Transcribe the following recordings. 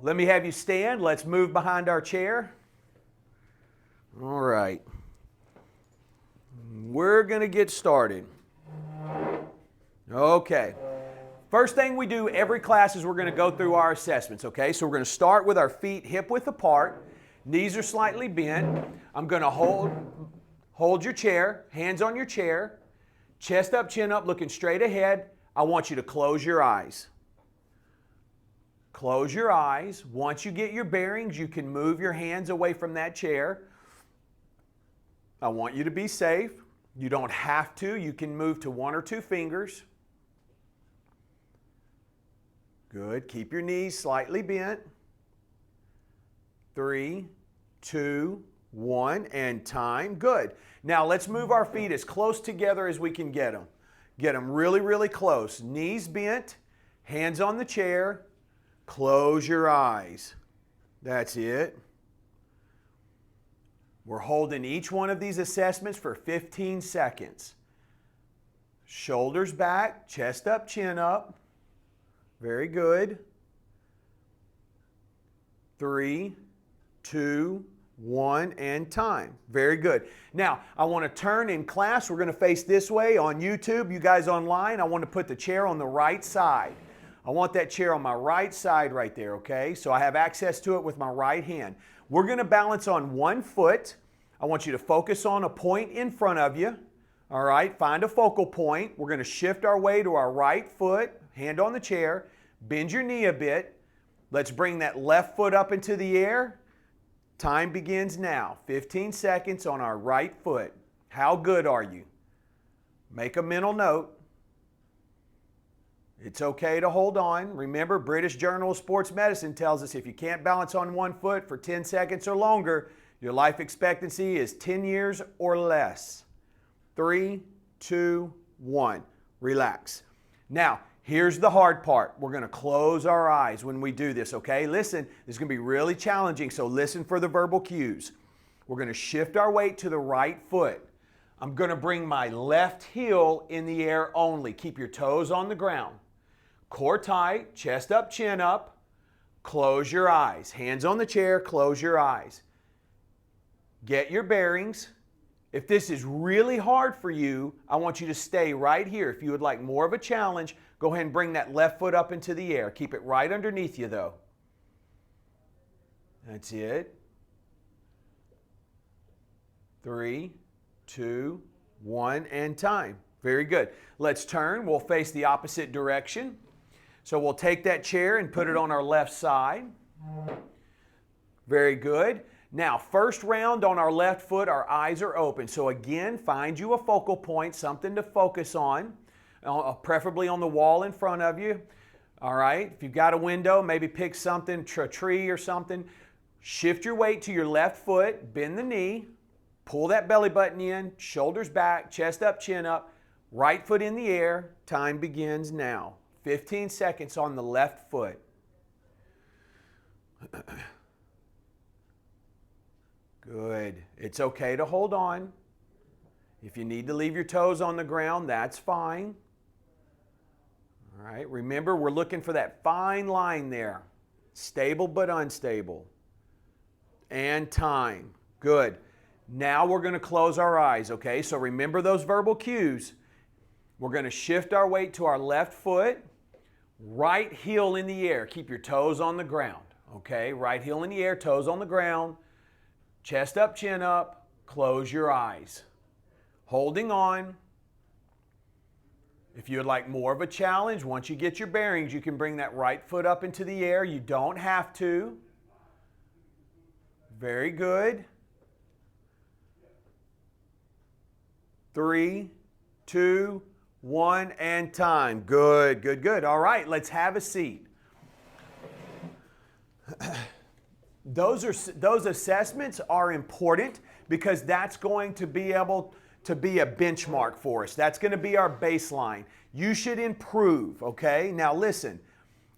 let me have you stand. Let's move behind our chair. All right. We're going to get started. Okay. First thing we do every class is we're going to go through our assessments, okay? So we're going to start with our feet hip width apart. Knees are slightly bent. I'm going to hold your chair, hands on your chair, chest up, chin up, looking straight ahead. I want you to close your eyes. Close your eyes. Once you get your bearings, you can move your hands away from that chair. I want you to be safe. You don't have to. You can move to 1 or 2 fingers. Good. Keep your knees slightly bent. 3, 2, 1, and time. Good. Now let's move our feet as close together as we can get them. Get them really, really close. Knees bent, hands on the chair. Close your eyes. That's it. We're holding each one of these assessments for 15 seconds. Shoulders back, chest up, chin up. Very good. 3, 2, 1, and time. Very good. Now, I want to turn in class. We're going to face this way on YouTube. You guys online, I want to put the chair on the right side. I want that chair on my right side right there, okay? So I have access to it with my right hand. We're going to balance on one foot. I want you to focus on a point in front of you. All right, find a focal point. We're going to shift our way to our right foot, hand on the chair, bend your knee a bit. Let's bring that left foot up into the air. Time begins now. 15 seconds on our right foot. How good are you? Make a mental note. It's okay to hold on. Remember, British Journal of Sports Medicine tells us if you can't balance on one foot for 10 seconds or longer, your life expectancy is 10 years or less. 3, 2, 1. Relax. Now, here's the hard part. We're going to close our eyes when we do this, okay? Listen, this is going to be really challenging, so listen for the verbal cues. We're going to shift our weight to the right foot. I'm going to bring my left heel in the air only. Keep your toes on the ground. Core tight, chest up, chin up. Close your eyes. Hands on the chair, close your eyes. Get your bearings. If this is really hard for you, I want you to stay right here. If you would like more of a challenge, go ahead and bring that left foot up into the air. Keep it right underneath you though. That's it. 3, 2, 1, and time. Very good. Let's turn. We'll face the opposite direction. So we'll take that chair and put it on our left side. Very good. Now, first round on our left foot, our eyes are open. So again, find you a focal point, something to focus on, preferably on the wall in front of you. All right, if you've got a window, maybe pick something, a tree or something. Shift your weight to your left foot, bend the knee, pull that belly button in, shoulders back, chest up, chin up, right foot in the air. Time begins now. 15 seconds on the left foot. Good. It's okay to hold on. If you need to leave your toes on the ground, that's fine. All right. Remember, we're looking for that fine line there. Stable but unstable. And time. Good. Now we're going to close our eyes, okay? So remember those verbal cues. We're going to shift our weight to our left foot. Right heel in the air. Keep your toes on the ground, okay? Right heel in the air, toes on the ground. Chest up, chin up. Close your eyes. Holding on. If you would like more of a challenge, once you get your bearings, you can bring that right foot up into the air. You don't have to. Very good. 3, 2, 1, and time. Good, good, good. All right, let's have a seat. Those assessments are important because that's going to be able to be a benchmark for us. That's going to be our baseline. You should improve, okay? Now listen,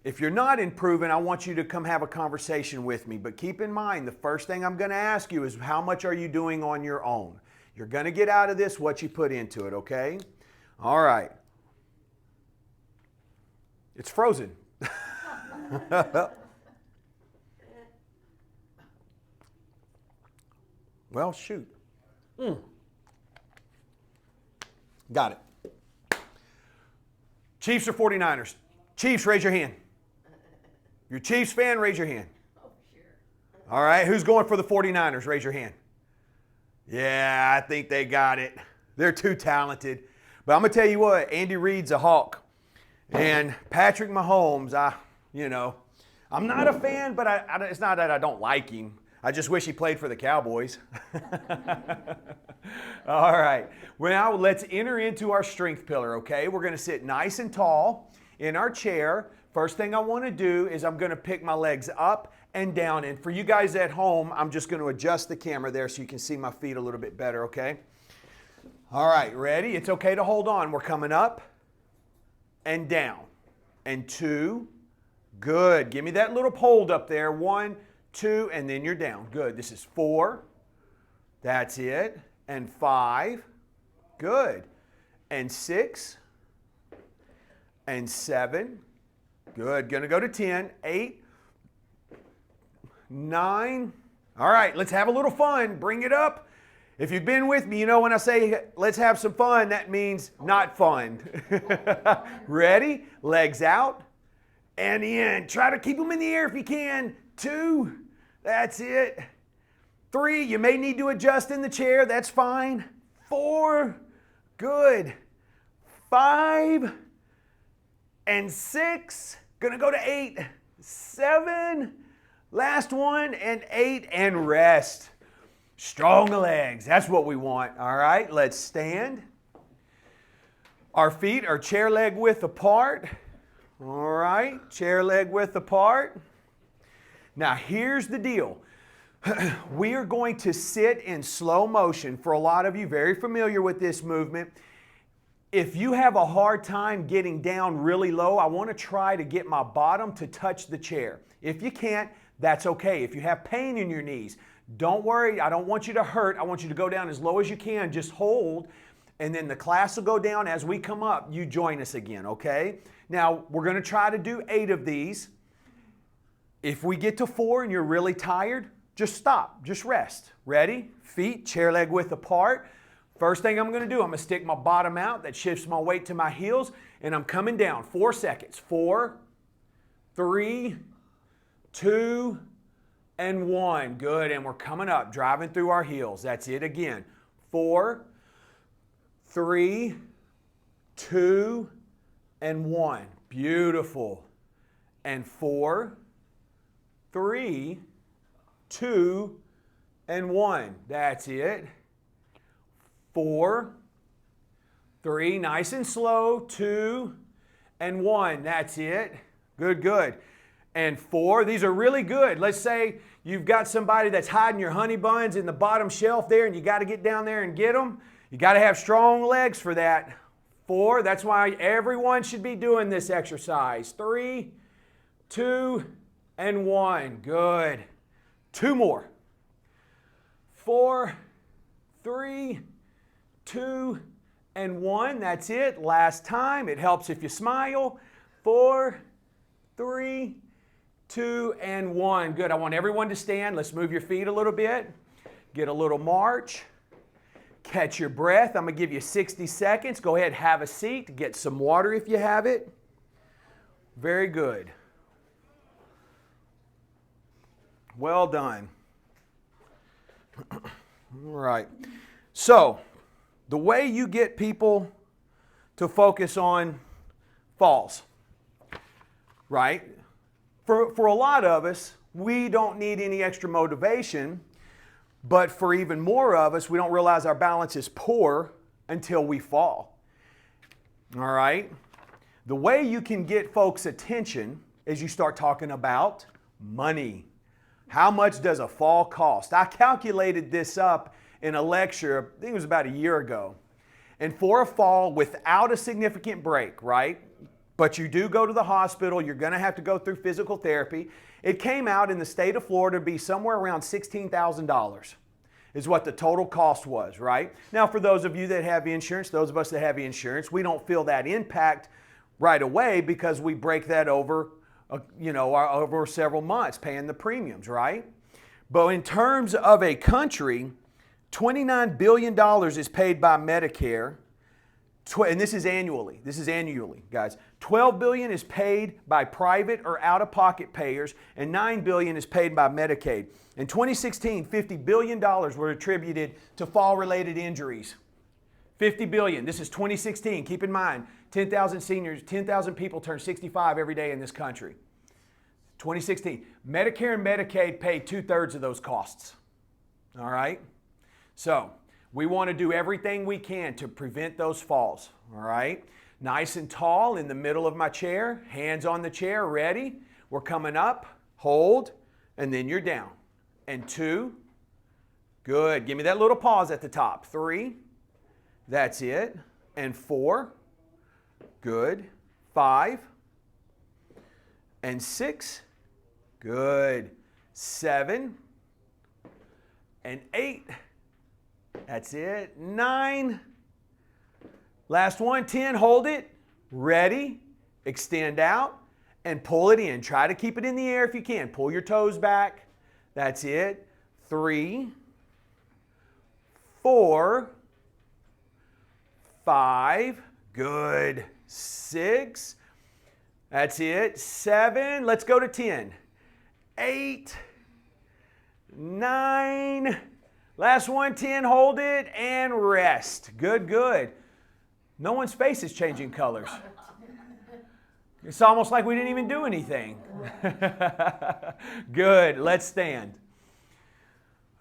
if you're not improving, I want you to come have a conversation with me. But keep in mind, the first thing I'm going to ask you is how much are you doing on your own? You're going to get out of this what you put into it, okay? All right. It's frozen. Well, shoot. Got it. Chiefs or 49ers? Chiefs, raise your hand. If you're a Chiefs fan, raise your hand. Oh, sure. All right, who's going for the 49ers? Raise your hand. Yeah, I think they got it. They're too talented. But I'm going to tell you what, Andy Reid's a hawk. And Patrick Mahomes, I'm not a fan, but it's not that I don't like him. I just wish he played for the Cowboys. All right. Well, now let's enter into our strength pillar, okay? We're going to sit nice and tall in our chair. First thing I want to do is I'm going to pick my legs up and down. And for you guys at home, I'm just going to adjust the camera there so you can see my feet a little bit better, okay? All right, ready? It's okay to hold on. We're coming up and down. And 2. Good. Give me that little hold up there. 1, 2, and then you're down. Good. This is 4. That's it. And 5. Good. And 6. And 7. Good. Going to go to 10. 8. 9. All right, let's have a little fun. Bring it up. If you've been with me, you know when I say let's have some fun, that means not fun. Ready? Legs out and in. Try to keep them in the air if you can. 2. That's it. 3. You may need to adjust in the chair. That's fine. 4. Good. 5. And 6. Gonna go to 8. 7. Last one. And 8. And rest. Strong legs. That's what we want. All right, let's stand. Our feet are chair leg width apart. All right, chair leg width apart. Now, here's the deal. We are going to sit in slow motion. For a lot of you, very familiar with this movement. If you have a hard time getting down really low, I want to try to get my bottom to touch the chair. If you can't, that's okay. If you have pain in your knees, don't worry. I don't want you to hurt. I want you to go down as low as you can. Just hold, and then the class will go down. As we come up, you join us again, okay? Now, we're going to try to do 8 of these. If we get to 4 and you're really tired, just stop. Just rest. Ready? Feet, chair leg width apart. First thing I'm going to do, I'm going to stick my bottom out. That shifts my weight to my heels, and I'm coming down. 4 seconds. 4, 3, 2, and 1. Good. And we're coming up, driving through our heels. That's it again. 4, 3, 2, and 1. Beautiful. And 4, 3, 2, and 1. That's it. 4, 3, nice and slow. 2, and 1. That's it. Good, good. And 4, these are really good. Let's say you've got somebody that's hiding your honey buns in the bottom shelf there and you got to get down there and get them. You got to have strong legs for that. 4, that's why everyone should be doing this exercise. 3, 2, and 1. Good. 2 more. 4, 3, 2, and 1. That's it. Last time. It helps if you smile. 4, 3, 2, and 1. Good. I want everyone to stand. Let's move your feet a little bit. Get a little march. Catch your breath. I'm going to give you 60 seconds. Go ahead, have a seat. Get some water if you have it. Very good. Well done. All right. So, the way you get people to focus on falls, right? For a lot of us, we don't need any extra motivation, but for even more of us, we don't realize our balance is poor until we fall. All right? The way you can get folks' attention is you start talking about money. How much does a fall cost? I calculated this up in a lecture, I think it was about a year ago. And for a fall without a significant break, right? But you do go to the hospital, you're going to have to go through physical therapy. It came out in the state of Florida to be somewhere around $16,000 is what the total cost was, right? Now, for those of you that have insurance, those of us that have insurance, we don't feel that impact right away because we break that over, over several months paying the premiums, right? But in terms of a country, $29 billion is paid by Medicare, and this is annually. This is annually, guys. $12 billion is paid by private or out-of-pocket payers, and $9 billion is paid by Medicaid. In 2016, $50 billion were attributed to fall-related injuries. $50 billion. This is 2016. Keep in mind, 10,000 seniors, 10,000 people turn 65 every day in this country. 2016. Medicare and Medicaid pay 2/3 of those costs. All right? So, we want to do everything we can to prevent those falls. All right? Nice and tall in the middle of my chair, hands on the chair, ready. We're coming up, hold, and then you're down. And 2. Good. Give me that little pause at the top. 3. That's it. And 4. Good. 5. And 6. Good. 7. And 8. That's it. 9. Last one. 10. Hold it. Ready. Extend out and pull it in. Try to keep it in the air if you can. Pull your toes back. That's it. 3. 4. 5. Good. 6. That's it. 7. Let's go to 10. 8. 9. Last one. 10. Hold it and rest. Good, good. No one's face is changing colors. It's almost like we didn't even do anything. Good. Let's stand.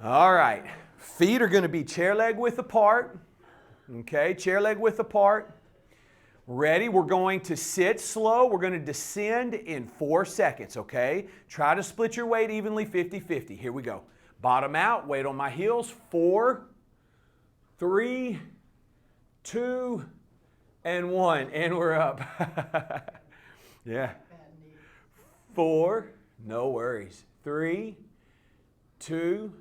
All right. Feet are going to be chair leg width apart. Okay, chair leg width apart. Ready? We're going to sit slow. We're going to descend in 4 seconds, okay? Try to split your weight evenly, 50-50. Here we go. Bottom out, weight on my heels. 4, 3, 2, and 1. And we're up. Yeah. 4, no worries. 3, 2,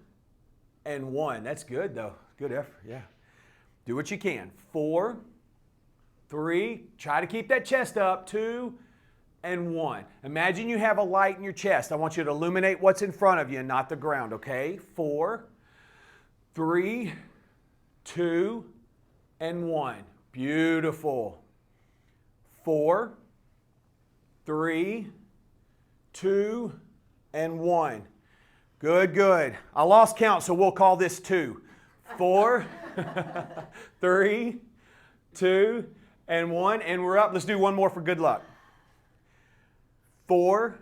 and 1. That's good though. Good effort, yeah. Do what you can. 4, 3, try to keep that chest up. 2, and 1. Imagine you have a light in your chest. I want you to illuminate what's in front of you and not the ground, okay? 4, 3, 2, and 1. Beautiful. 4, 3, 2, and 1. Good, good. I lost count, so we'll call this 2. 4, 3, 2, and 1. And we're up. Let's do one more for good luck. 4,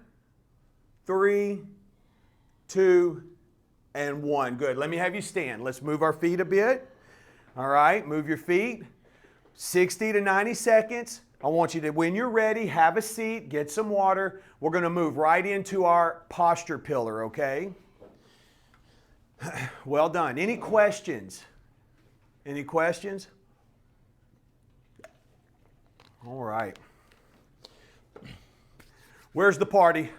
3, 2, and 1. Good. Let me have you stand. Let's move our feet a bit. All right. Move your feet. 60 to 90 seconds. I want you to, when you're ready, have a seat, get some water. We're going to move right into our posture pillar, okay? Well done. Any questions? Any questions? All right. Where's the party?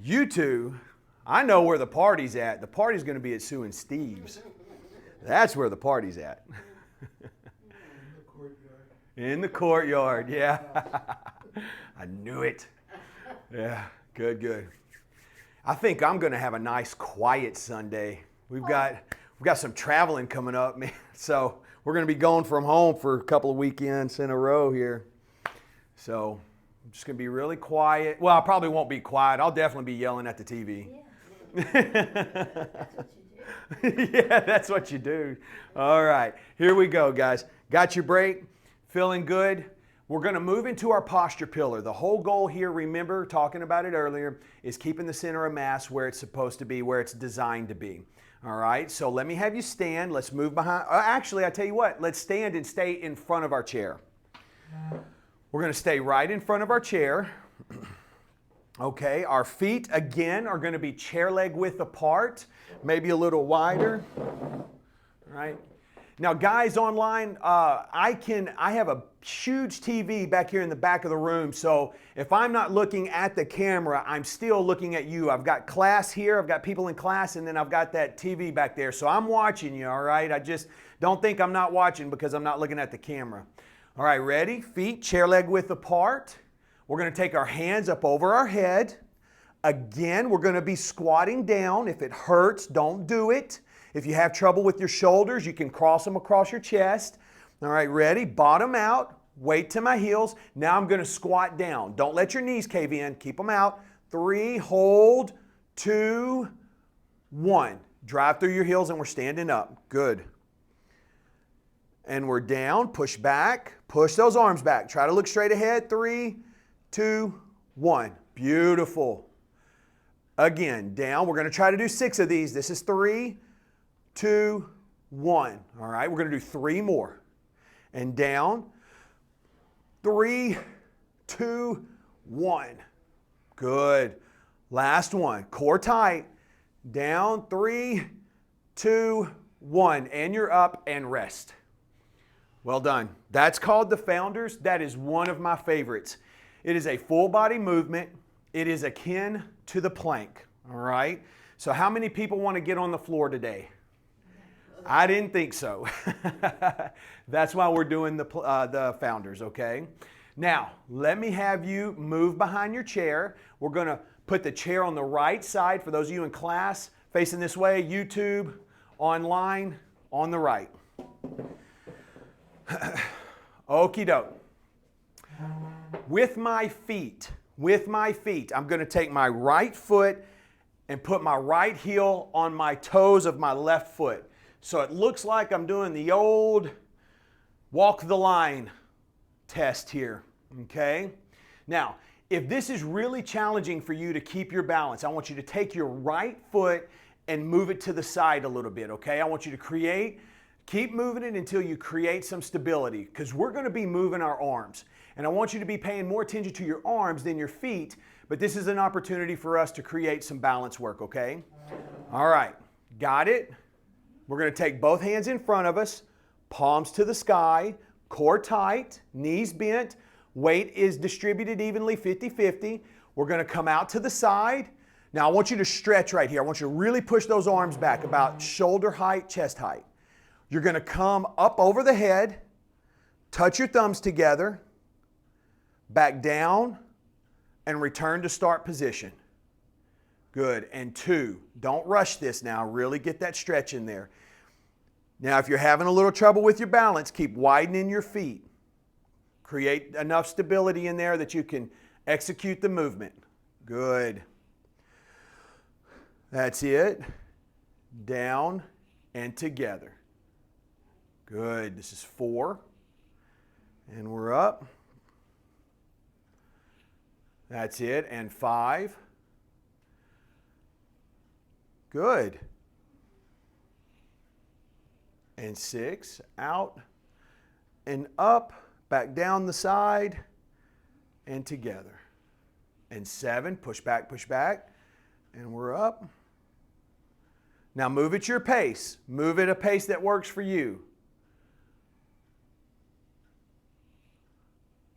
You two, I know where the party's at. The party's going to be at Sue and Steve's. That's where the party's at. In the courtyard, yeah. I knew it. Yeah, good, good. I think I'm going to have a nice quiet Sunday. We've got some traveling coming up, man. So we're going to be going from home for a couple of weekends in a row here. So I'm just going to be really quiet. Well, I probably won't be quiet. I'll definitely be yelling at the TV. Yeah, that's what you do. All right, here we go, guys. Got your break? Feeling good? We're going to move into our posture pillar. The whole goal here, remember, talking about it earlier, is keeping the center of mass where it's supposed to be, where it's designed to be. All right, so let me have you stand. Let's move behind. Actually, I tell you what, let's stand and stay in front of our chair. We're going to stay right in front of our chair. Okay, our feet, again, are going to be chair leg width apart, maybe a little wider. All right. Now, guys online, I have a huge TV back here in the back of the room, so if I'm not looking at the camera, I'm still looking at you. I've got class here, I've got people in class, and then I've got that TV back there, so I'm watching you, all right? I just don't think I'm not watching because I'm not looking at the camera. All right, ready? Feet chair leg width apart. We're going to take our hands up over our head. Again, we're going to be squatting down. If it hurts, don't do it. If you have trouble with your shoulders, you can cross them across your chest. All right, ready? Bottom out, weight to my heels. Now I'm going to squat down. Don't let your knees cave in. Keep them out. 3, hold, 2, 1. Drive through your heels and we're standing up. Good. And we're down, push back, push those arms back. Try to look straight ahead. 3, 2, 1. Beautiful. Again, down. We're going to try to do 6 of these. This is 3, 2, 1. All right, we're going to do 3 more. And down. 3, 2, 1. Good. Last one. Core tight. Down. 3, 2, 1. And you're up and rest. Well done. That's called the Founders. That is one of my favorites. It is a full body movement. It is akin to the plank. All right. So how many people want to get on the floor today? I didn't think so. That's why we're doing the Founders, okay? Now, let me have you move behind your chair. We're going to put the chair on the right side for those of you in class, facing this way, YouTube, online, on the right. Okie doke. With my feet, I'm going to take my right foot and put my right heel on my toes of my left foot. So it looks like I'm doing the old walk the line test here, okay? Now, if this is really challenging for you to keep your balance, I want you to take your right foot and move it to the side a little bit, okay? I want you to keep moving it until you create some stability, because we're going to be moving our arms. And I want you to be paying more attention to your arms than your feet, but this is an opportunity for us to create some balance work, okay? All right, got it? We're going to take both hands in front of us, palms to the sky, core tight, knees bent, weight is distributed evenly 50-50. We're going to come out to the side. Now I want you to stretch right here. I want you to really push those arms back about shoulder height, chest height. You're going to come up over the head, touch your thumbs together, back down, and return to start position. Good. And 2. Don't rush this now. Really get that stretch in there. Now, if you're having a little trouble with your balance, keep widening your feet. Create enough stability in there that you can execute the movement. Good. That's it. Down and together. Good. This is 4. And we're up. That's it. And 5. Good. And 6. Out and up. Back down the side and together. And 7. Push back, and we're up. Now move at your pace. Move at a pace that works for you.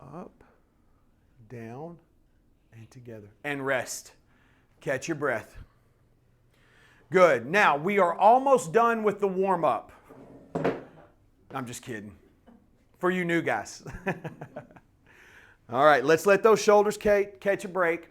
Up, down, and together. And rest. Catch your breath. Good. Now, we are almost done with the warm-up. I'm just kidding. For you new guys. All right, let's let those shoulders catch a break.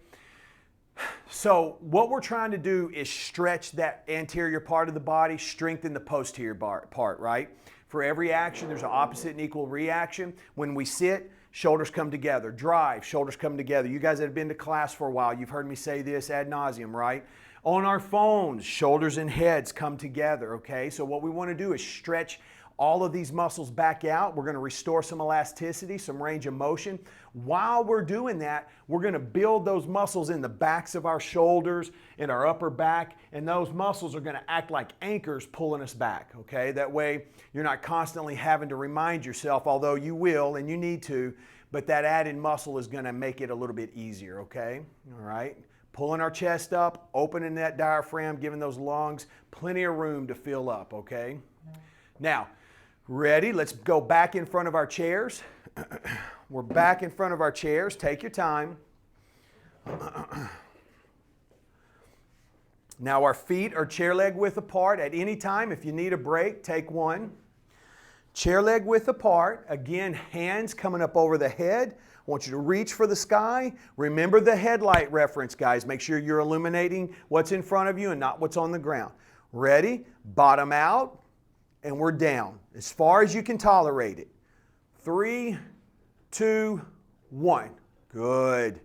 So what we're trying to do is stretch that anterior part of the body, strengthen the posterior part, right? For every action, there's an opposite and equal reaction. When we sit, shoulders come together. Drive, shoulders come together. You guys that have been to class for a while, you've heard me say this ad nauseum, right? On our phones, shoulders and heads come together, okay? So what we want to do is stretch all of these muscles back out. We're going to restore some elasticity, some range of motion. While we're doing that, we're going to build those muscles in the backs of our shoulders, in our upper back, and those muscles are going to act like anchors pulling us back, okay? That way you're not constantly having to remind yourself, although you will and you need to, but that added muscle is going to make it a little bit easier, okay? All right? Pulling our chest up, opening that diaphragm, giving those lungs plenty of room to fill up, okay? Now, ready? Let's go back in front of our chairs. We're back in front of our chairs. Take your time. Now our feet are chair leg width apart. At any time, if you need a break, take one. Chair leg width apart. Again, hands coming up over the head. I want you to reach for the sky. Remember the headlight reference, guys. Make sure you're illuminating what's in front of you and not what's on the ground. Ready? Bottom out, and we're down as far as you can tolerate it. 3, 2, 1. Good.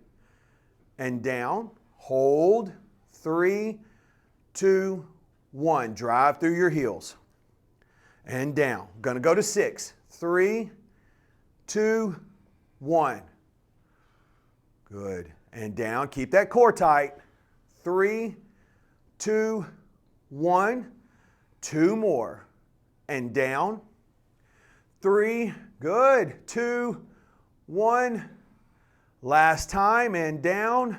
And down. Hold. 3, 2, 1. Drive through your heels. And down. Going to go to 6. 3, 2, 1. Good. And down. Keep that core tight. 3, 2, 1. 2 more. And down. 3. Good. 2, 1. Last time. And down.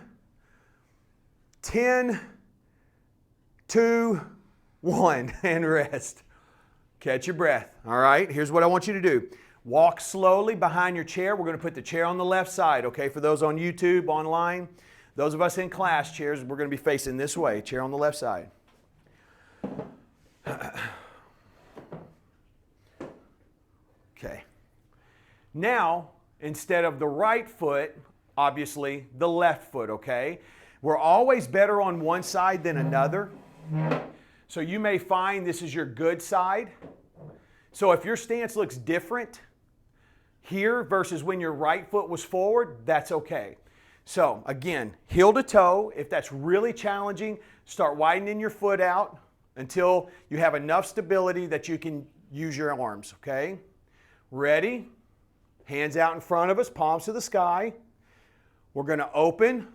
10, 2, 1. And rest. Catch your breath. All right. Here's what I want you to do. Walk slowly behind your chair. We're going to put the chair on the left side, okay? For those on YouTube, online, those of us in class chairs, we're going to be facing this way. Chair on the left side. Okay. Now, instead of the right foot, obviously the left foot, okay? We're always better on one side than another. So you may find this is your good side. So if your stance looks different here versus when your right foot was forward, that's okay. So again, heel to toe. If that's really challenging, start widening your foot out until you have enough stability that you can use your arms, okay? Ready? Hands out in front of us, palms to the sky. We're going to open,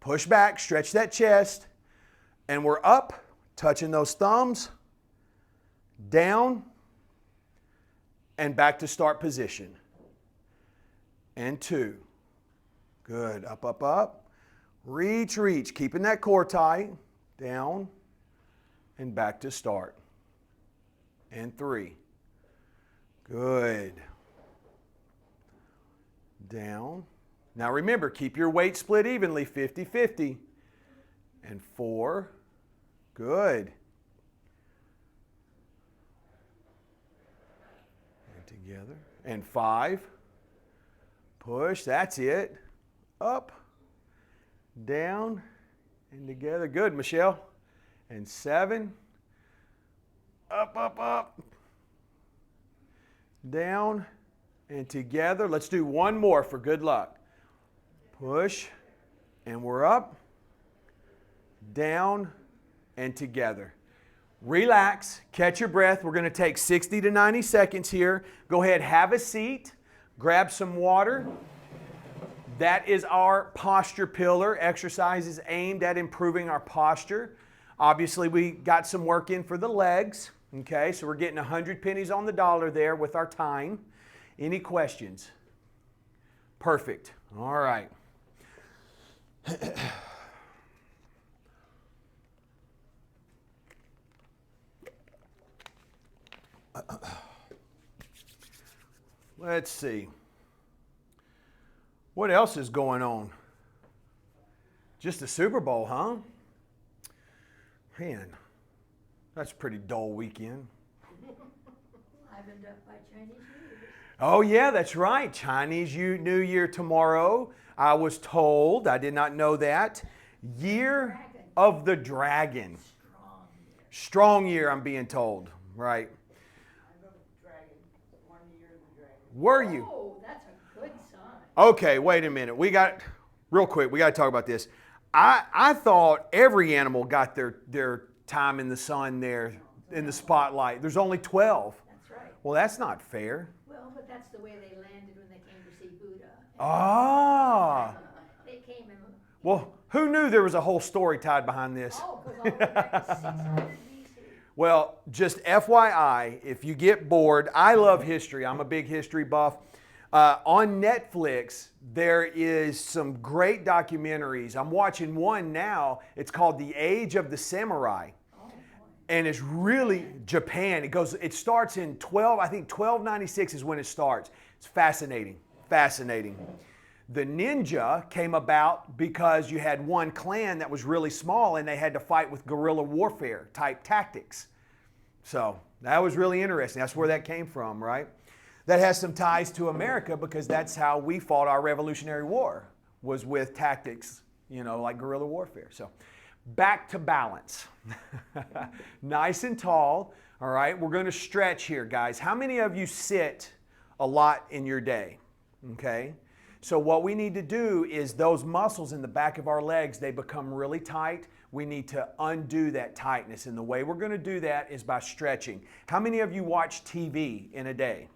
push back, stretch that chest, and we're up, touching those thumbs, down, and back to start position. And 2. Good. Up, up, up. Reach, reach. Keeping that core tight. Down, and back to start. And 3. Good. Down. Now remember, keep your weight split evenly, 50-50. And 4. Good. And together. And 5. Push. That's it. Up. Down. And together. Good, Michelle. And 7. Up, up, up. Down. And together. Let's do one more for good luck. Push. And we're up. Down. And together. Relax, catch your breath. We're going to take 60 to 90 seconds here. Go ahead, have a seat, grab some water. That is our posture pillar. Exercises aimed at improving our posture. Obviously, we got some work in for the legs. Okay, so we're getting 100 pennies on the dollar there with our time. Any questions? Perfect. All right. Let's see. What else is going on? Just the Super Bowl, huh? Man, that's a pretty dull weekend. Livened up by Chinese New Year. Oh yeah, that's right. Chinese New Year tomorrow. I was told. I did not know that. Year of the Dragon. Strong year, I'm being told. Right. Were you? Oh, that's a good sign. Okay, wait a minute. Real quick, we got to talk about this. I thought every animal got their time in the sun there, in the spotlight. There's only 12. That's right. Well, that's not fair. Well, but that's the way they landed when they came to see Buddha. Ah. They came in. Well, who knew there was a whole story tied behind this? Oh, it goes all the way back to 600 BC. Well, just FYI, if you get bored, I love history. I'm a big history buff. On Netflix, there is some great documentaries. I'm watching one now. It's called The Age of the Samurai. Oh, boy. And it's really Japan. It starts in 1296 is when it starts. It's fascinating, fascinating. The ninja came about because you had one clan that was really small and they had to fight with guerrilla warfare type tactics. So that was really interesting. That's where that came from, right? That has some ties to America because that's how we fought our Revolutionary War, was with tactics, like guerrilla warfare. So back to balance. Nice and tall. All right, we're going to stretch here, guys. How many of you sit a lot in your day? Okay. So what we need to do is those muscles in the back of our legs, they become really tight. We need to undo that tightness. And the way we're going to do that is by stretching. How many of you watch TV in a day?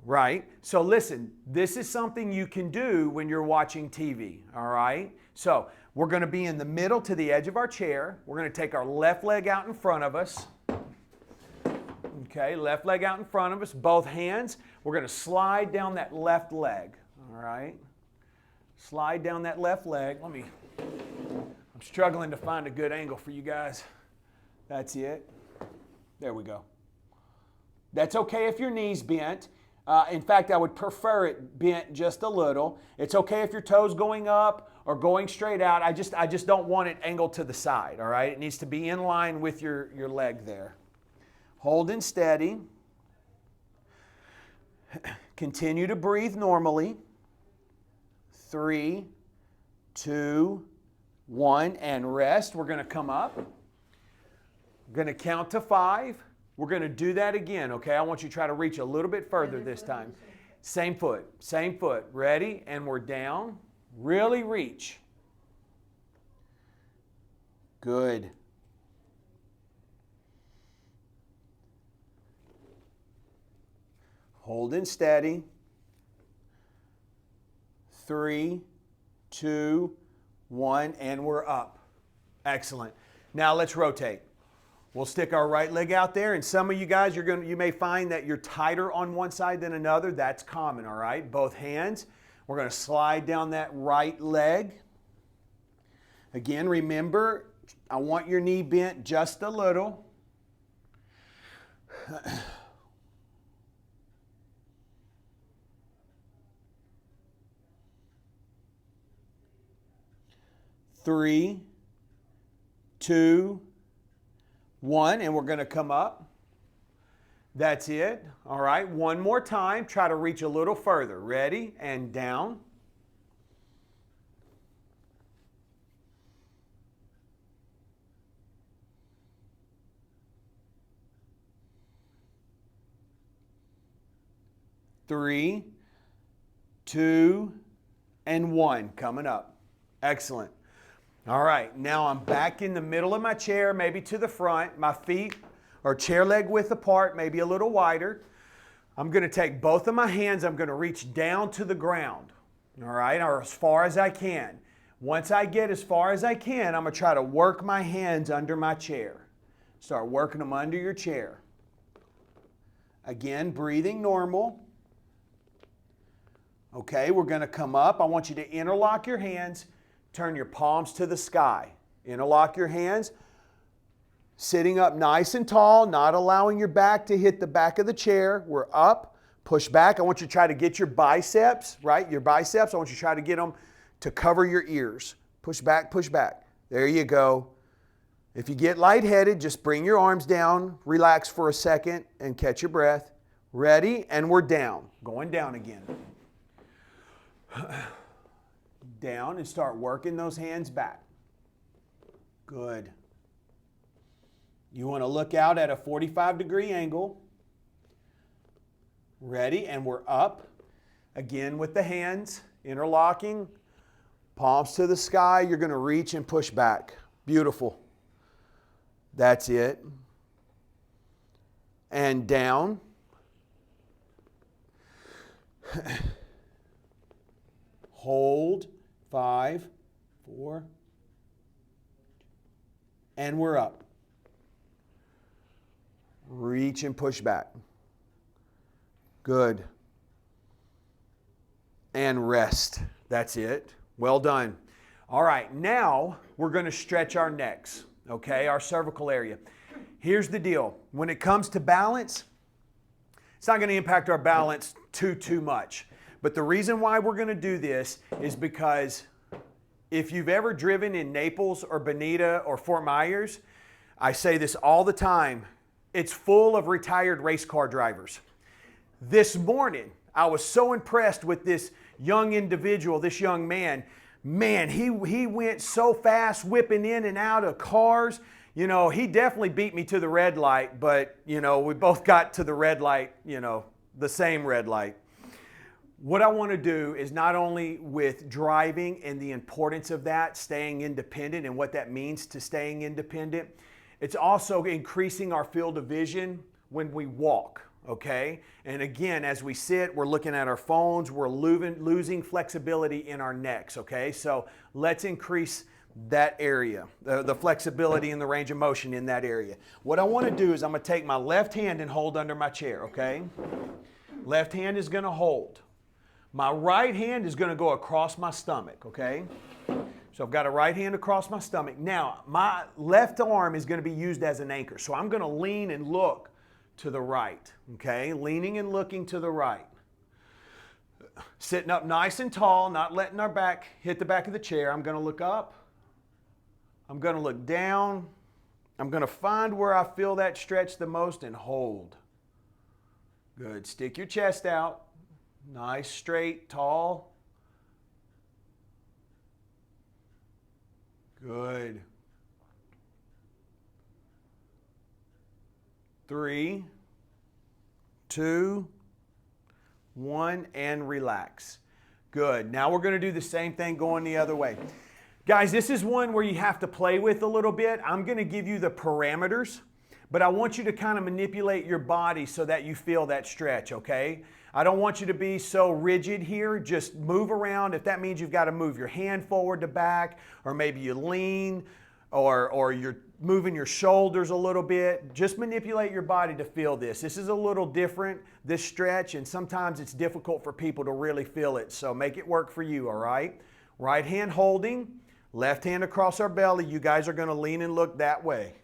Right? So listen, this is something you can do when you're watching TV. All right? So we're going to be in the middle to the edge of our chair. We're going to take our left leg out in front of us. Okay, left leg out in front of us, both hands. We're going to slide down that left leg. All right? Slide down that left leg. I'm struggling to find a good angle for you guys. That's it. There we go. That's okay if your knee's bent. In fact, I would prefer it bent just a little. It's okay if your toes going up or going straight out. I just don't want it angled to the side, all right? It needs to be in line with your leg there. Holding steady. Continue to breathe normally. 3, 2, 1, and rest. We're going to come up. We're going to count to 5. We're going to do that again, okay? I want you to try to reach a little bit further this time. Same foot, same foot. Ready? And we're down. Really reach. Good. Holding steady. 3, 2, 1, and we're up. Excellent. Now let's rotate. We'll stick our right leg out there, and some of you guys, you may find that you're tighter on one side than another. That's common, all right? Both hands. We're going to slide down that right leg. Again, remember, I want your knee bent just a little. 3, 2, 1, and we're going to come up. That's it. All right, one more time. Try to reach a little further. Ready? And down. Three, 2, and 1. Coming up. Excellent. All right, now I'm back in the middle of my chair, maybe to the front. My feet are chair leg width apart, maybe a little wider. I'm going to take both of my hands, I'm going to reach down to the ground, all right, or as far as I can. Once I get as far as I can, I'm going to try to work my hands under my chair. Start working them under your chair. Again, breathing normal. Okay, we're going to come up. I want you to interlock your hands. Turn your palms to the sky. Interlock your hands. Sitting up nice and tall, not allowing your back to hit the back of the chair. We're up. Push back. I want you to try to get your biceps, right? Your biceps. I want you to try to get them to cover your ears. Push back, push back. There you go. If you get lightheaded, just bring your arms down, relax for a second, and catch your breath. Ready? And we're down. Going down again. Down and start working those hands back. Good. You want to look out at a 45-degree angle. Ready? And we're up. Again with the hands, interlocking. Palms to the sky. You're going to reach and push back. Beautiful. That's it. And down. Hold. 5, 4, and we're up. Reach and push back. Good. And rest. That's it. Well done. All right, now we're going to stretch our necks, okay, our cervical area. Here's the deal. When it comes to balance, it's not going to impact our balance too much. But the reason why we're going to do this is because if you've ever driven in Naples or Bonita or Fort Myers, I say this all the time, it's full of retired race car drivers. This morning, I was so impressed with this young individual, this young man. Man, he went so fast whipping in and out of cars. You know, he definitely beat me to the red light, but, you know, we both got to the red light, you know, the same red light. What I want to do is not only with driving and the importance of that, staying independent and what that means to staying independent, it's also increasing our field of vision when we walk, okay? And again, as we sit, we're looking at our phones, we're losing flexibility in our necks, okay? So let's increase that area, the flexibility and the range of motion in that area. What I want to do is I'm going to take my left hand and hold under my chair, okay? Left hand is going to hold. My right hand is going to go across my stomach, okay? So I've got a right hand across my stomach. Now, my left arm is going to be used as an anchor. So I'm going to lean and look to the right, okay? Leaning and looking to the right. Sitting up nice and tall, not letting our back hit the back of the chair. I'm going to look up. I'm going to look down. I'm going to find where I feel that stretch the most and hold. Good. Stick your chest out. Nice, straight, tall. Good. 3, 2, 1, and relax. Good. Now we're going to do the same thing going the other way. Guys, this is one where you have to play with a little bit. I'm going to give you the parameters, but I want you to kind of manipulate your body so that you feel that stretch, okay? I don't want you to be so rigid here. Just move around. If that means you've got to move your hand forward to back, or maybe you lean, or you're moving your shoulders a little bit, just manipulate your body to feel this. This is a little different, this stretch, and sometimes it's difficult for people to really feel it. So make it work for you, all right? Right hand holding, left hand across our belly. You guys are going to lean and look that way.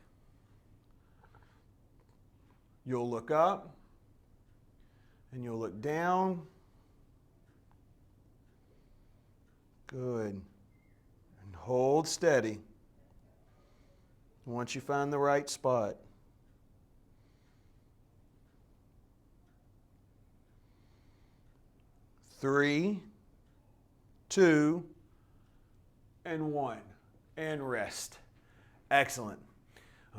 You'll look up. And you'll look down. Good. And hold steady. Once you find the right spot. Three, 2, and 1. And rest. Excellent.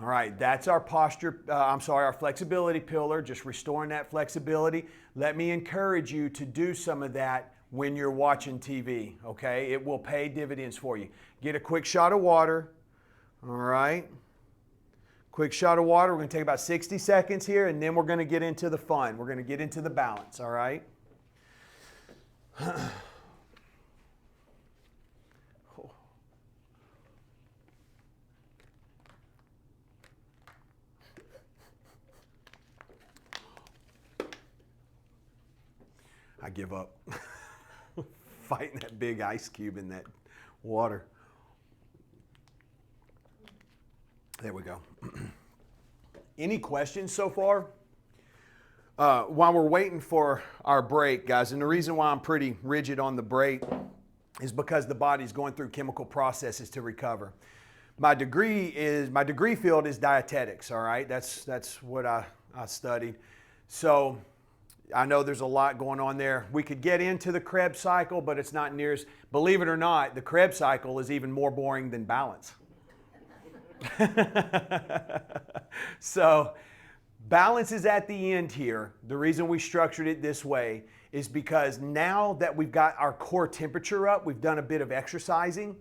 All right, that's our posture, our flexibility pillar, just restoring that flexibility. Let me encourage you to do some of that when you're watching TV, okay? It will pay dividends for you. Get a quick shot of water, all right? Quick shot of water. We're going to take about 60 seconds here, and then we're going to get into the fun. We're going to get into the balance, all right? I give up. Fighting that big ice cube in that water. There we go. Any questions so far? While we're waiting for our break, guys, and the reason why I'm pretty rigid on the break is because the body's going through chemical processes to recover. My degree field is dietetics, all right? That's what I studied. So I know there's a lot going on there. We could get into the Krebs cycle, but it's not near as, believe it or not, the Krebs cycle is even more boring than balance. So balance is at the end here. The reason we structured it this way is because now that we've got our core temperature up, we've done a bit of exercising,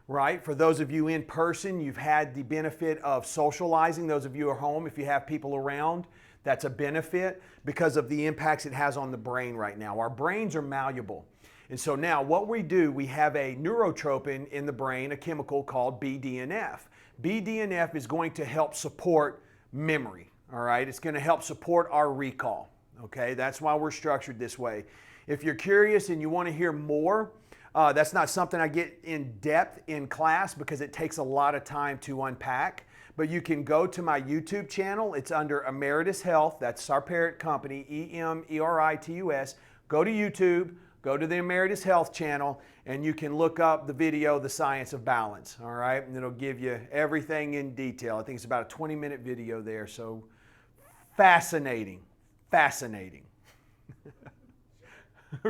right? For those of you in person, you've had the benefit of socializing. Those of you at home, if you have people around, that's a benefit because of the impacts it has on the brain right now. Our brains are malleable. And so now what we do, we have a neurotropin in the brain, a chemical called BDNF. BDNF is going to help support memory, all right? It's going to help support our recall, okay? That's why we're structured this way. If you're curious and you want to hear more, that's not something I get in depth in class because it takes a lot of time to unpack. But you can go to my YouTube channel. It's under Emeritus Health. That's our parent company, EMERITUS. Go to YouTube, go to the Emeritus Health channel, and you can look up the video, The Science of Balance, all right? And it'll give you everything in detail. I think it's about a 20-minute video there, so fascinating, fascinating.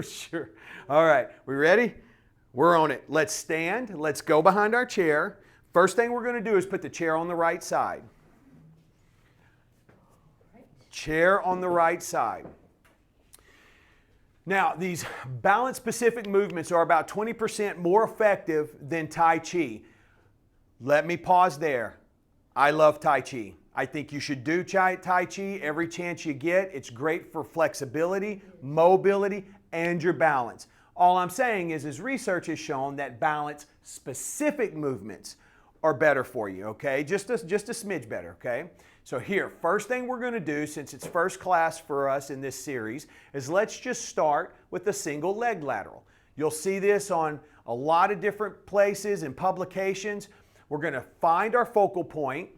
Sure. All right, we ready? We're on it. Let's stand. Let's go behind our chair. First thing we're going to do is put the chair on the right side. Chair on the right side. Now, these balance-specific movements are about 20% more effective than Tai Chi. Let me pause there. I love Tai Chi. I think you should do Tai Chi every chance you get. It's great for flexibility, mobility, and your balance. All I'm saying is research has shown that balance-specific movements are better for you, okay? Just a smidge better, okay? So here, first thing we're going to do, since it's first class for us in this series, is let's just start with the single leg lateral. You'll see this on a lot of different places and publications. We're going to find our focal point.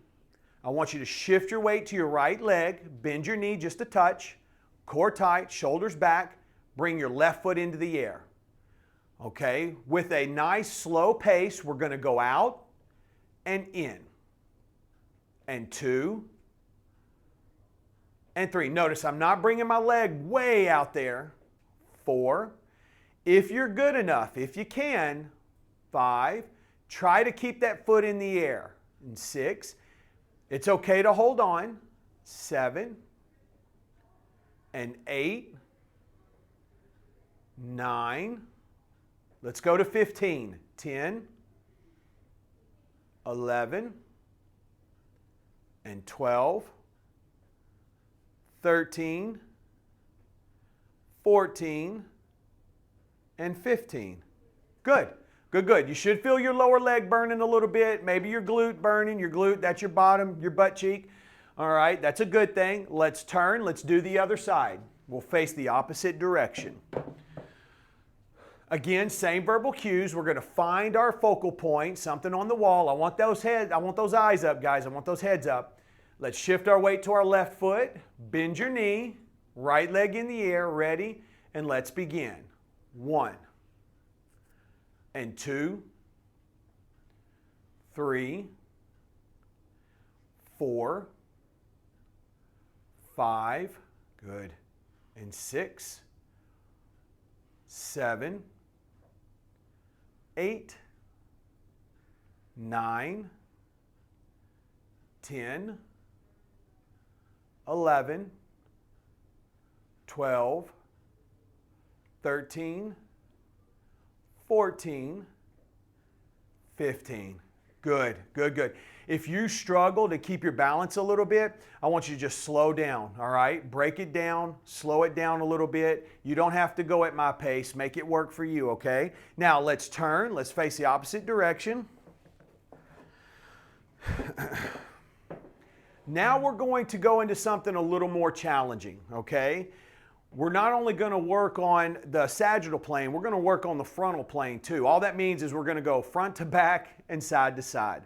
I want you to shift your weight to your right leg, bend your knee just a touch, core tight, shoulders back, bring your left foot into the air. Okay, with a nice slow pace, we're going to go out and in. And 2 and 3. Notice I'm not bringing my leg way out there. 4. If you're good enough, if you can, 5. Try to keep that foot in the air. And 6. It's okay to hold on. 7 and 8. 9. Let's go to 15. 10. 11 and 12. 13. 14 and 15. Good. Good, good. You should feel your lower leg burning a little bit. Maybe your glute burning. Your glute, that's your bottom, your butt cheek. All right, that's a good thing. Let's turn. Let's do the other side. We'll face the opposite direction. Again, same verbal cues. We're going to find our focal point, something on the wall. I want those eyes up, guys. I want those heads up. Let's shift our weight to our left foot. Bend your knee. Right leg in the air. Ready? And let's begin. 1 and 2, 3, 4, 5, good, and 6, 7, 8, 9, 10, 11, 12, 13, 14, 15. Good, good, good. If you struggle to keep your balance a little bit, I want you to just slow down, all right? Break it down, slow it down a little bit. You don't have to go at my pace. Make it work for you, okay? Now let's turn. Let's face the opposite direction. Now we're going to go into something a little more challenging, okay? We're not only going to work on the sagittal plane, we're going to work on the frontal plane too. All that means is we're going to go front to back and side to side.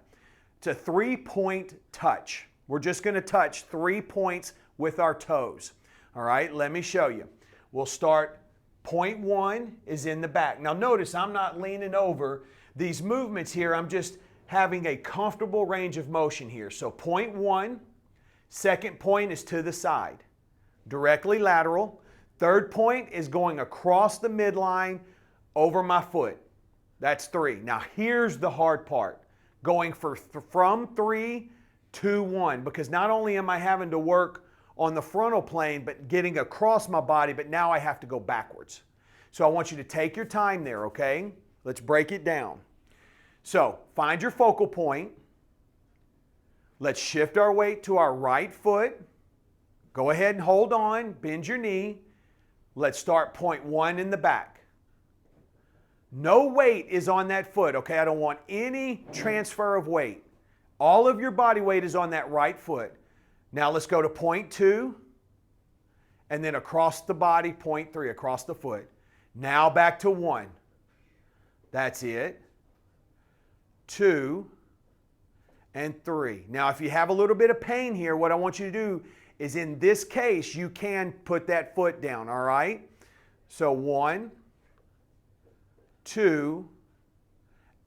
It's a 3-point touch. We're just going to touch 3 points with our toes. All right, let me show you. We'll start, point 1 is in the back. Now notice I'm not leaning over. These movements here, I'm just having a comfortable range of motion here. So point 1, second point is to the side, directly lateral. Third point is going across the midline over my foot. That's 3. Now here's the hard part. Going from 3 to 1, because not only am I having to work on the frontal plane, but getting across my body, but now I have to go backwards. So I want you to take your time there, okay? Let's break it down. So find your focal point. Let's shift our weight to our right foot. Go ahead and hold on, bend your knee. Let's start point 1 in the back. No weight is on that foot, okay? I don't want any transfer of weight. All of your body weight is on that right foot. Now let's go to point 2, and then across the body, point 3, across the foot. Now back to 1. That's it. 2 and 3. Now if you have a little bit of pain here, what I want you to do is, in this case, you can put that foot down, all right? So 1, 2,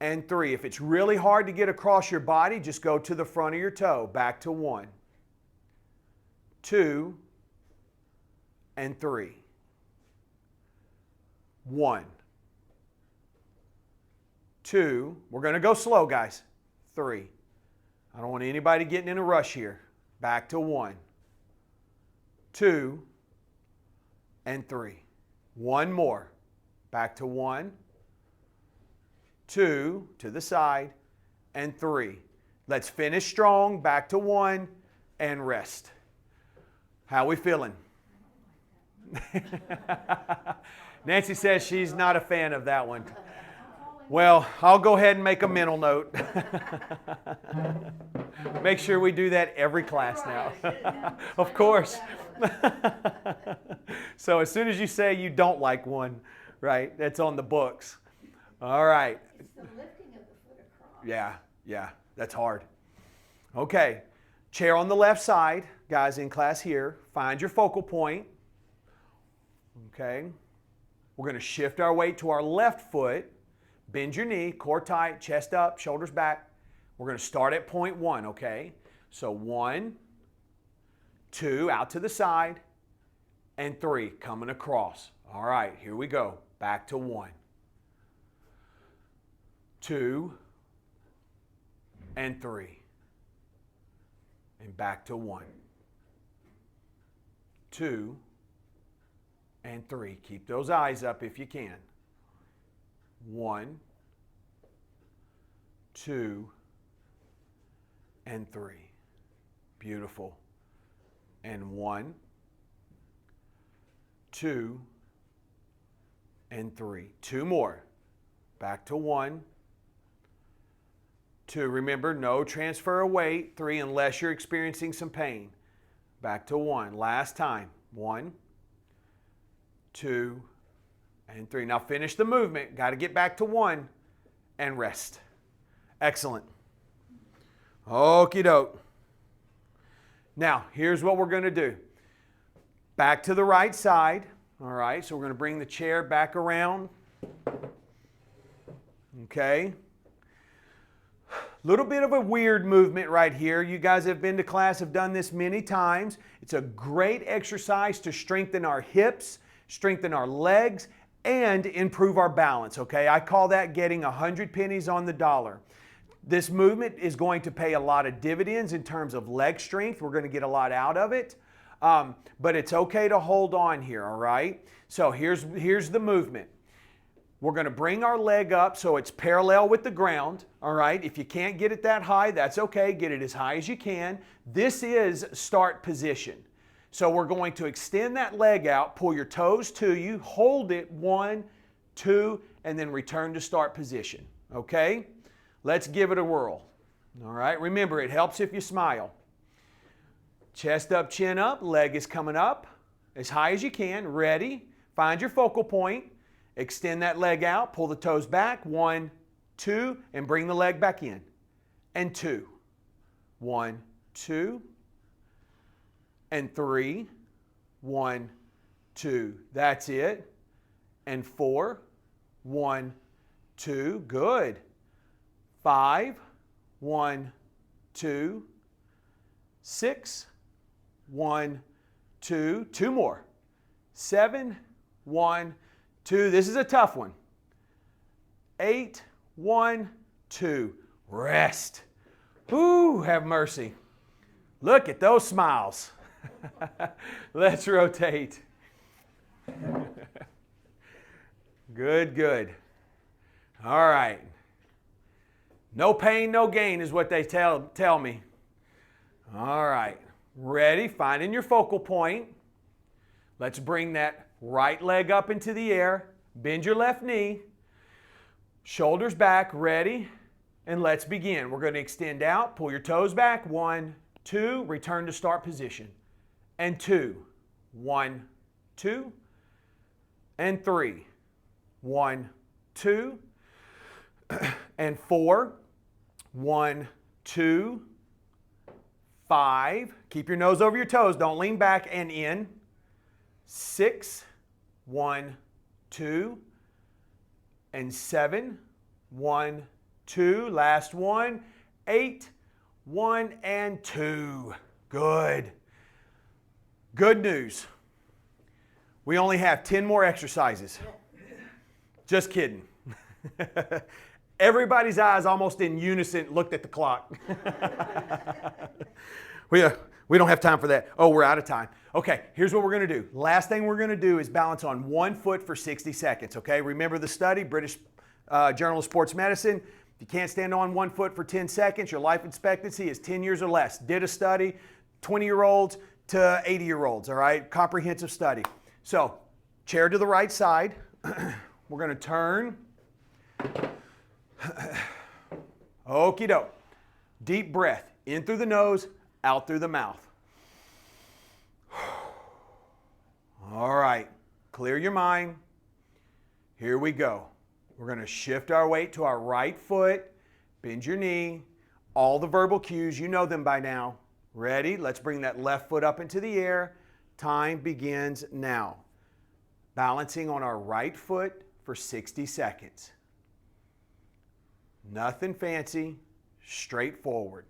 and 3. If it's really hard to get across your body, just go to the front of your toe. Back to 1, 2, and 3. 1, 2. We're going to go slow, guys. 3. I don't want anybody getting in a rush here. Back to 1, 2, and 3. One more. Back to 1, 2, to the side, and 3. Let's finish strong. Back to 1, and rest. How we feeling? Nancy says she's not a fan of that one. Well, I'll go ahead and make a mental note. Make sure we do that every class now. Of course. So as soon as you say you don't like one, right, that's on the books. All right. It's the lifting of the foot across. Yeah, that's hard. Okay, chair on the left side, guys in class here. Find your focal point. Okay, we're going to shift our weight to our left foot. Bend your knee, core tight, chest up, shoulders back. We're going to start at point 1, okay? So 1, 2, out to the side, and 3, coming across. All right, here we go. Back to 1, 2, and 3. And back to 1, 2, and 3. Keep those eyes up if you can. 1, 2, and 3. Beautiful. And 1, 2, and 3. 2 more. Back to 1, 2. Remember, no transfer of weight. 3, unless you're experiencing some pain. Back to 1. Last time. 1, 2, and 3. Now finish the movement. Got to get back to 1 and rest. Excellent. Okie doke. Now, here's what we're going to do. Back to the right side. All right, so we're going to bring the chair back around. Okay. Little bit of a weird movement right here. You guys have been to class, have done this many times. It's a great exercise to strengthen our hips, strengthen our legs, and improve our balance, okay? I call that getting 100 pennies on the dollar. This movement is going to pay a lot of dividends in terms of leg strength. We're going to get a lot out of it, but it's okay to hold on here, all right? So here's the movement. We're going to bring our leg up so it's parallel with the ground, all right? If you can't get it that high, that's okay. Get it as high as you can. This is start position. So we're going to extend that leg out, pull your toes to you, hold it 1, 2, and then return to start position, okay? Let's give it a whirl, all right? Remember, it helps if you smile. Chest up, chin up, leg is coming up as high as you can. Ready? Find your focal point. Extend that leg out, pull the toes back, 1, 2, and bring the leg back in. And 2, 1, 2, and 3, 1, 2. That's it. And 4, 1, 2. Good. 5, 1, 2. 6, 1, 2. 2 more. 7, 1, 2. This is a tough one. 8, 1, 2. Rest. Ooh, have mercy. Look at those smiles. Let's rotate. Good, good. All right. No pain, no gain is what they tell me. All right. Ready? Finding your focal point. Let's bring that right leg up into the air. Bend your left knee. Shoulders back. Ready? And let's begin. We're going to extend out. Pull your toes back. 1, 2. Return to start position. And 2. 1, 2. And 3. 1, 2. And 4. 1, 2. 5. Keep your nose over your toes. Don't lean back and in. 6. 1, 2. And 7. 1, 2. Last one. 8. 1 and 2. Good. Good news. We only have 10 more exercises. Just kidding. Everybody's eyes almost in unison looked at the clock. We don't have time for that. Oh, we're out of time. Okay, here's what we're going to do. Last thing we're going to do is balance on 1 foot for 60 seconds, okay? Remember the study, British Journal of Sports Medicine. If you can't stand on 1 foot for 10 seconds, your life expectancy is 10 years or less. Did a study, 20-year-olds to 80-year-olds, all right? Comprehensive study. So, chair to the right side. We're going to turn. Okie doke. Deep breath. In through the nose, out through the mouth. All right. Clear your mind. Here we go. We're going to shift our weight to our right foot. Bend your knee. All the verbal cues, you know them by now. Ready? Let's bring that left foot up into the air. Time begins now. Balancing on our right foot for 60 seconds. Nothing fancy, straightforward.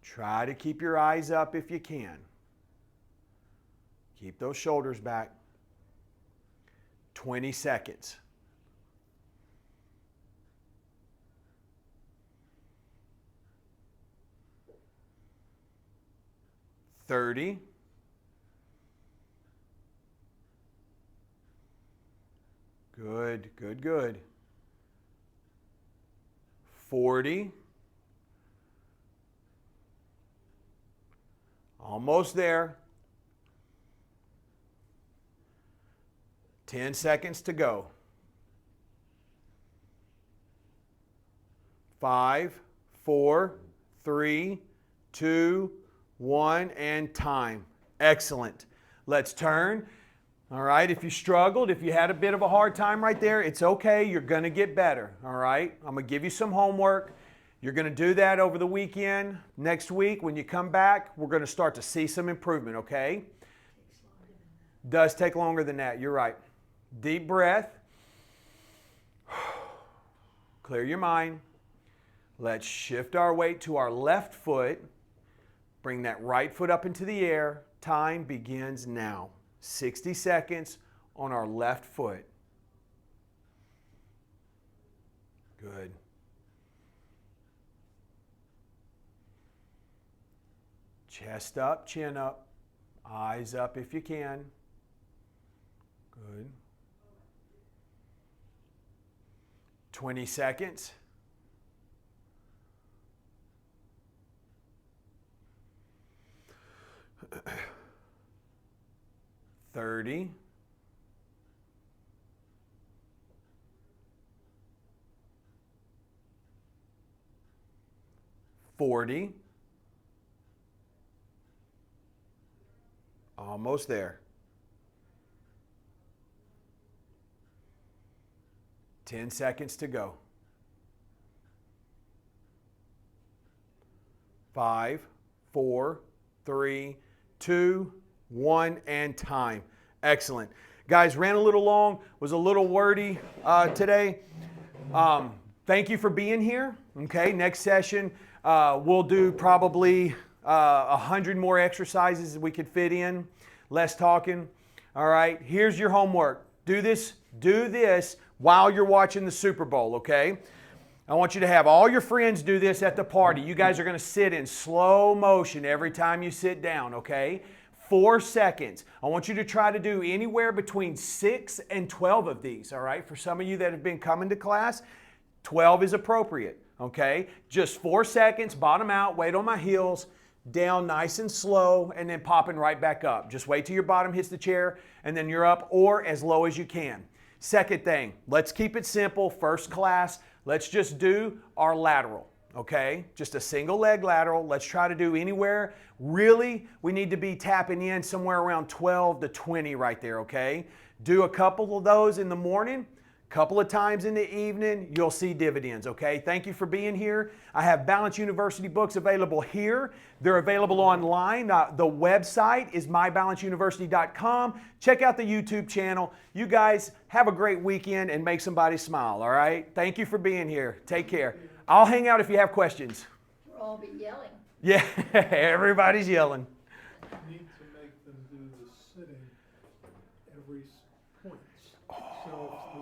Try to keep your eyes up if you can. Keep those shoulders back. 20 seconds. 30. Good, good, good. 40. Almost there. 10 seconds to go. 5, 4, 3, 2, 1, and time. Excellent. Let's turn. All right, if you struggled, if you had a bit of a hard time right there, it's okay. You're going to get better. All right, I'm going to give you some homework. You're going to do that over the weekend. Next week, when you come back, we're going to start to see some improvement, okay? Does take longer than that. You're right. Deep breath. Clear your mind. Let's shift our weight to our left foot. Bring that right foot up into the air. Time begins now. 60 seconds on our left foot. Good. Chest up, chin up, eyes up if you can. Good. 20 seconds. 30. 40. Almost there. 10 seconds to go. 5, 4, 3, 2, 1, and time. Excellent. Guys, ran a little long, was a little wordy today. Thank you for being here. Okay, next session, we'll do probably 100 more exercises we could fit in. Less talking. All right, here's your homework. Do this while you're watching the Super Bowl, okay? I want you to have all your friends do this at the party. You guys are going to sit in slow motion every time you sit down, okay? 4 seconds. I want you to try to do anywhere between 6 and 12 of these, all right? For some of you that have been coming to class, 12 is appropriate, okay? Just 4 seconds, bottom out, weight on my heels, down nice and slow, and then popping right back up. Just wait till your bottom hits the chair, and then you're up, or as low as you can. Second thing, let's keep it simple. First class, let's just do our lateral, okay? Just a single leg lateral. Let's try to do anywhere. Really, we need to be tapping in somewhere around 12 to 20 right there, okay? Do a couple of those in the morning. Couple of times in the evening, you'll see dividends, okay? Thank you for being here. I have Balance University books available here. They're available online. The website is mybalanceuniversity.com. Check out the YouTube channel. You guys have a great weekend and make somebody smile, all right? Thank you for being here. Take care. I'll hang out if you have questions. We'll all be yelling. Yeah, everybody's yelling.